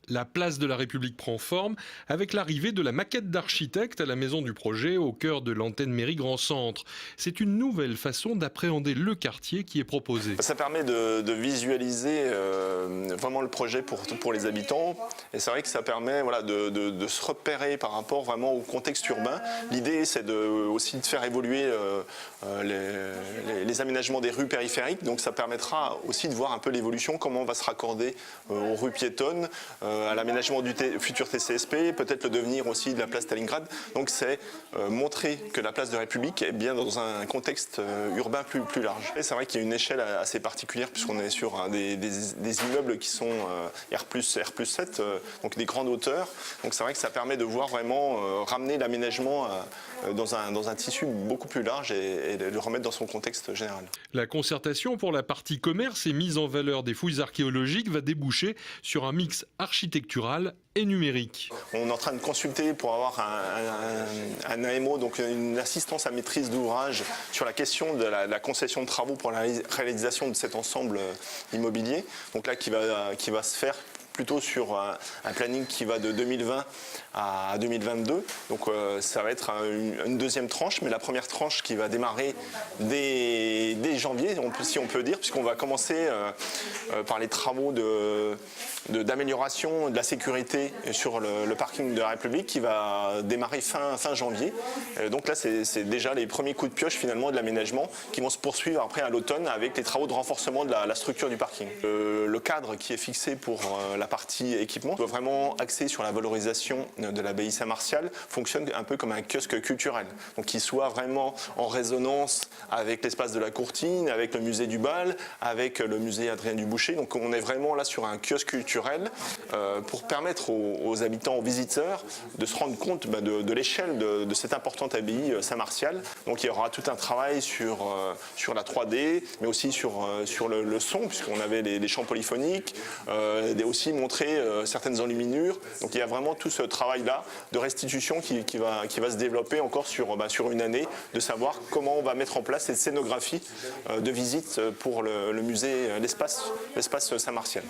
La place de la République prend forme avec l'arrivée de la maquette d'architecte à la maison du projet au cœur de l'antenne mairie Grand Centre. C'est une nouvelle façon d'appréhender le quartier qui est proposée. Ça permet de visualiser vraiment le projet pour les habitants et c'est vrai que ça permet de se repérer par rapport vraiment au contexte urbain. L'idée c'est aussi de faire évoluer les aménagements des rues périphériques, donc ça permettra aussi de voir un peu l'évolution, comment on va se raccorder aux rues piétonnes, à l'aménagement du futur TCSP, peut-être le devenir aussi de la place Stalingrad. Donc c'est montrer que la place de la République est bien dans un contexte urbain plus large. Et c'est vrai qu'il y a une échelle assez particulière puisqu'on est sur des immeubles qui sont R+7, donc des grandes hauteurs. Donc c'est vrai que ça permet de voir vraiment ramener l'aménagement dans un tissu beaucoup plus large et de le remettre dans son contexte général. La concertation pour la partie commerce et mise en valeur des fouilles archéologiques va déboucher sur un mix architectural et numérique. On est en train de consulter pour avoir un AMO, donc une assistance à maîtrise d'ouvrage sur la question de la concession de travaux pour la réalisation de cet ensemble immobilier. Donc là qui va se faire plutôt sur un planning qui va de 2020 à 2022. Donc ça va être une deuxième tranche, mais la première tranche qui va démarrer dès janvier, si on peut dire, puisqu'on va commencer par les travaux d'amélioration de la sécurité sur le parking de la République qui va démarrer fin janvier. Donc là, c'est déjà les premiers coups de pioche finalement de l'aménagement qui vont se poursuivre après à l'automne avec les travaux de renforcement de la structure du parking. Le cadre qui est fixé pour la partie équipement doit vraiment axer sur la valorisation de l'abbaye Saint-Martial, fonctionne un peu comme un kiosque culturel, donc qui soit vraiment en résonance avec l'espace de la Courtine, avec le musée du Bal, avec le musée Adrien Duboucher. Donc on est vraiment là sur un kiosque culturel pour permettre aux habitants, aux visiteurs de se rendre compte de l'échelle de cette importante abbaye Saint-Martial. Donc il y aura tout un travail sur la 3D, mais aussi sur le son, puisqu'on avait les chants polyphoniques, aussi montrer certaines enluminures. Donc il y a vraiment tout ce travail-là de restitution qui va se développer encore sur une année, de savoir comment on va mettre en place cette scénographie de visite pour le musée, l'espace Saint-Martial.